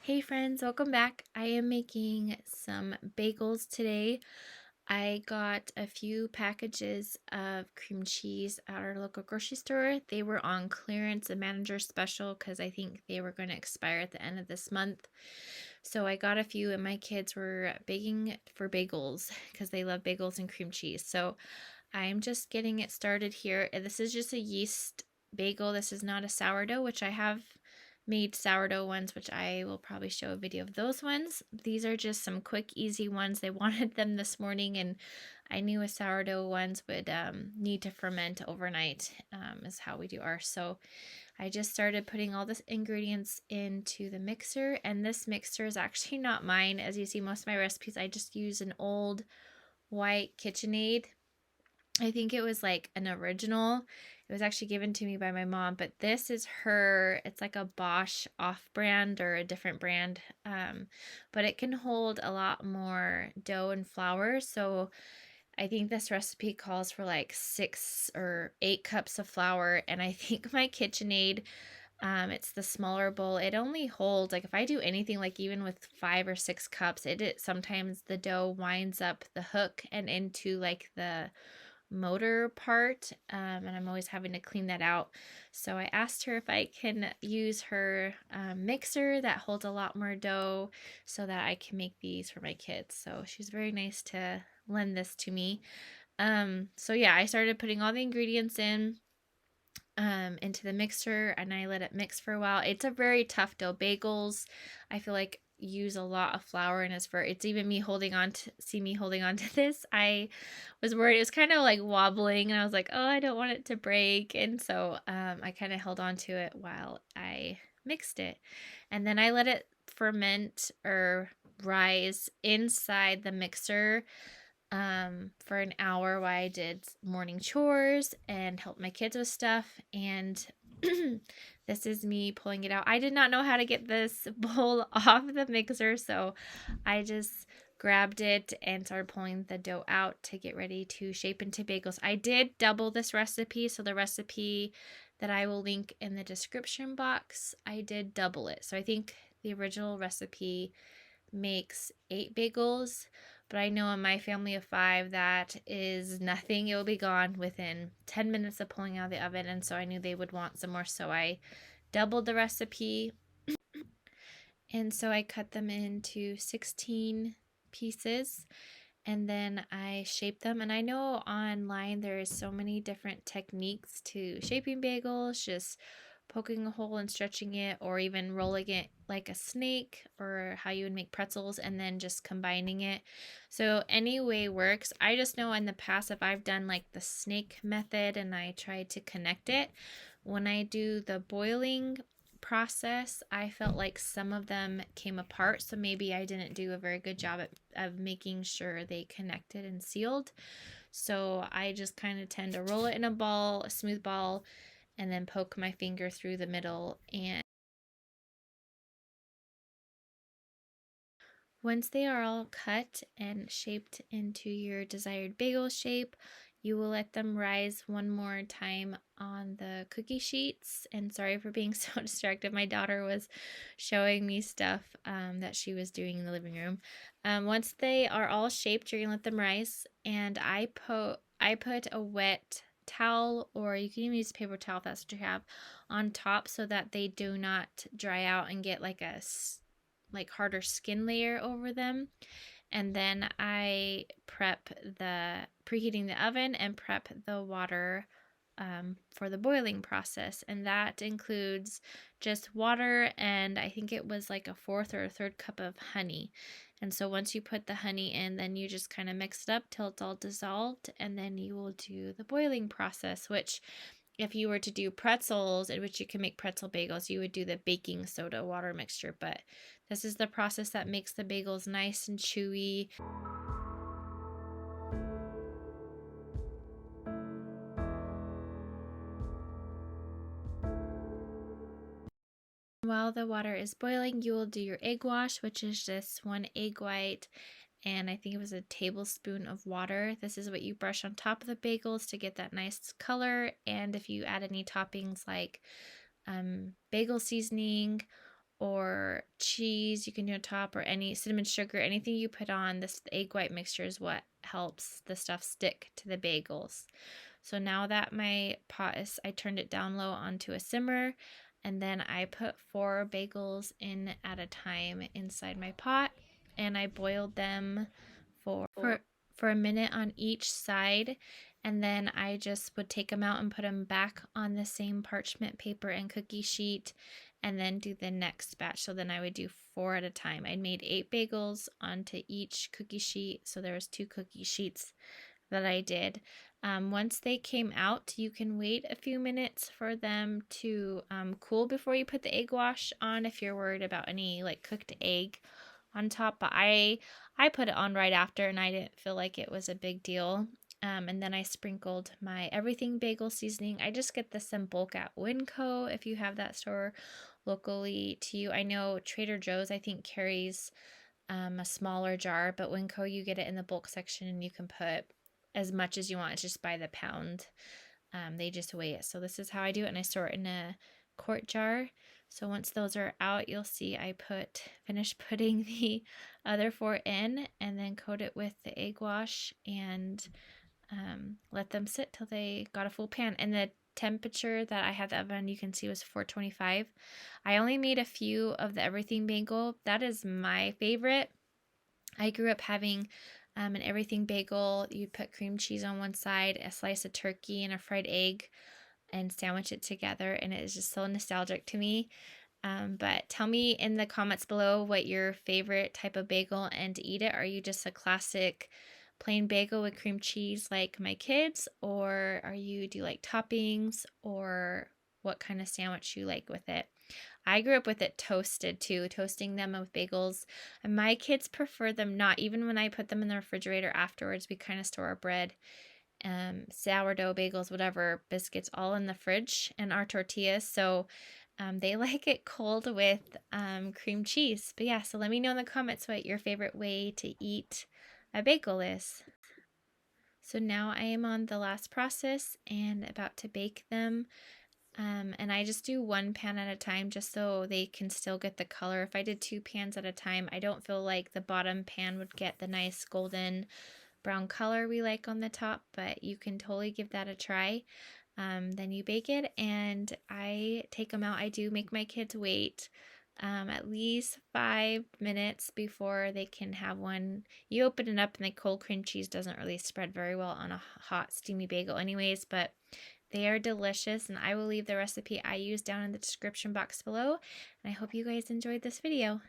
Hey friends, welcome back. I am making some bagels today. I got a few packages of cream cheese at our local grocery store. They were on clearance, a manager special, because I think they were going to expire at the end of this month. So I got a few, and my kids were begging for bagels because they love bagels and cream cheese. So I'm just getting it started here. This is just a yeast bagel. This is not a sourdough, which I have made sourdough ones, which I will probably show a video of those ones. These are just some quick, easy ones. They wanted them this morning, and I knew a sourdough ones would need to ferment overnight, is how we do ours. So I just started putting all the ingredients into the mixer, and this mixer is actually not mine. As you see, most of my recipes, I just use an old white KitchenAid. I think it was like an original. It was actually given to me by my mom, but this is her. It's like a Bosch off brand or a different brand, but it can hold a lot more dough and flour. So I think this recipe calls for like 6 or 8 cups of flour, and I think my KitchenAid, it's the smaller bowl. It only holds, like, if I do anything, like even with 5 or 6 cups, it sometimes the dough winds up the hook and into like the motor part, and I'm always having to clean that out. So I asked her if I can use her mixer that holds a lot more dough so that I can make these for my kids. So she's very nice to lend this to me. So yeah, I started putting all the ingredients into the mixer, and I let it mix for a while. It's a very tough dough. Bagels, I feel like, use a lot of flour, and it's even me holding on to me holding on to this. I was worried it was kind of like wobbling, and I was like, oh, I don't want it to break. And so I kind of held on to it while I mixed it, and then I let it ferment or rise inside the mixer for an hour while I did morning chores and helped my kids with stuff. And this is me pulling it out. I did not know how to get this bowl off the mixer, so I just grabbed it and started pulling the dough out to get ready to shape into bagels. I did double this recipe, so the recipe that I will link in the description box, I did double it. So I think the original recipe makes 8 bagels, but I know in my family of 5 that is nothing. It will be gone within 10 minutes of pulling out of the oven, and so I knew they would want some more, so I doubled the recipe. And so I cut them into 16 pieces, and then I shape them. And I know online there is so many different techniques to shaping bagels, just poking a hole and stretching it, or even rolling it like a snake, or how you would make pretzels and then just combining it. So any way works. I just know in the past, if I've done like the snake method and I tried to connect it, when I do the boiling process, I felt like some of them came apart, so maybe I didn't do a very good job of making sure they connected and sealed. So I just kind of tend to roll it in a ball, a smooth ball, and then poke my finger through the middle. And once they are all cut and shaped into your desired bagel shape, you will let them rise one more time on the cookie sheets. And sorry for being so distracted. My daughter was showing me stuff that she was doing in the living room. Once they are all shaped, you're gonna let them rise. And I put a wet towel, or you can even use paper towel if that's what you have, on top so that they do not dry out and get like a harder skin layer over them. And then I preheating the oven and prep the water for the boiling process. And that includes just water, and I think it was like a fourth or a third cup of honey. And so once you put the honey in, then you just kind of mix it up till it's all dissolved, and then you will do the boiling process, which, if you were to do pretzels, in which you can make pretzel bagels, you would do the baking soda water mixture. But this is the process that makes the bagels nice and chewy. While the water is boiling, you will do your egg wash, which is just 1 egg white, and I think it was a tablespoon of water. This is what you brush on top of the bagels to get that nice color. And if you add any toppings like bagel seasoning or cheese you can do on top, or any cinnamon sugar, anything you put on. This egg white mixture is what helps the stuff stick to the bagels. So now that my pot is, I turned it down low onto a simmer, and then I put 4 bagels in at a time inside my pot, and I boiled them for a minute on each side, and then I just would take them out and put them back on the same parchment paper and cookie sheet, and then do the next batch. So then I would do 4 at a time. I made 8 bagels onto each cookie sheet, so there was 2 cookie sheets that I did. Once they came out, you can wait a few minutes for them to cool before you put the egg wash on if you're worried about any like cooked egg on top. But I put it on right after, and I didn't feel like it was a big deal. And then I sprinkled my everything bagel seasoning. I just get this in bulk at Winco if you have that store locally to you. I know Trader Joe's, I think, carries a smaller jar, but Winco, you get it in the bulk section, and you can put as much as you want. It's just by the pound. They just weigh it. So this is how I do it, and I store it in a quart jar. So once those are out, you'll see I finished putting the other 4 in, and then coat it with the egg wash, and let them sit till they got a full pan. And the temperature that I had the oven, you can see, was 425. I only made a few of the everything bagel. That is my favorite. I grew up having an everything bagel. You put cream cheese on one side, a slice of turkey, and a fried egg, and sandwich it together, and it is just so nostalgic to me. But tell me in the comments below what your favorite type of bagel and to eat it. Are you just a classic plain bagel with cream cheese like my kids, or do you like toppings, or what kind of sandwich you like with it? I grew up with it toasted too, toasting them with bagels. And my kids prefer them not. Even when I put them in the refrigerator afterwards, we kind of store our bread, sourdough, bagels, whatever, biscuits, all in the fridge, and our tortillas. So they like it cold with cream cheese. But yeah, so let me know in the comments what your favorite way to eat a bagel is. So now I am on the last process and about to bake them. And I just do 1 pan at a time just so they can still get the color. If I did 2 pans at a time, I don't feel like the bottom pan would get the nice golden brown color we like on the top, but you can totally give that a try. Then you bake it, and I take them out. I do make my kids wait at least 5 minutes before they can have one. You open it up, and the cold cream cheese doesn't really spread very well on a hot, steamy bagel anyways, but they are delicious, and I will leave the recipe I use down in the description box below. And I hope you guys enjoyed this video.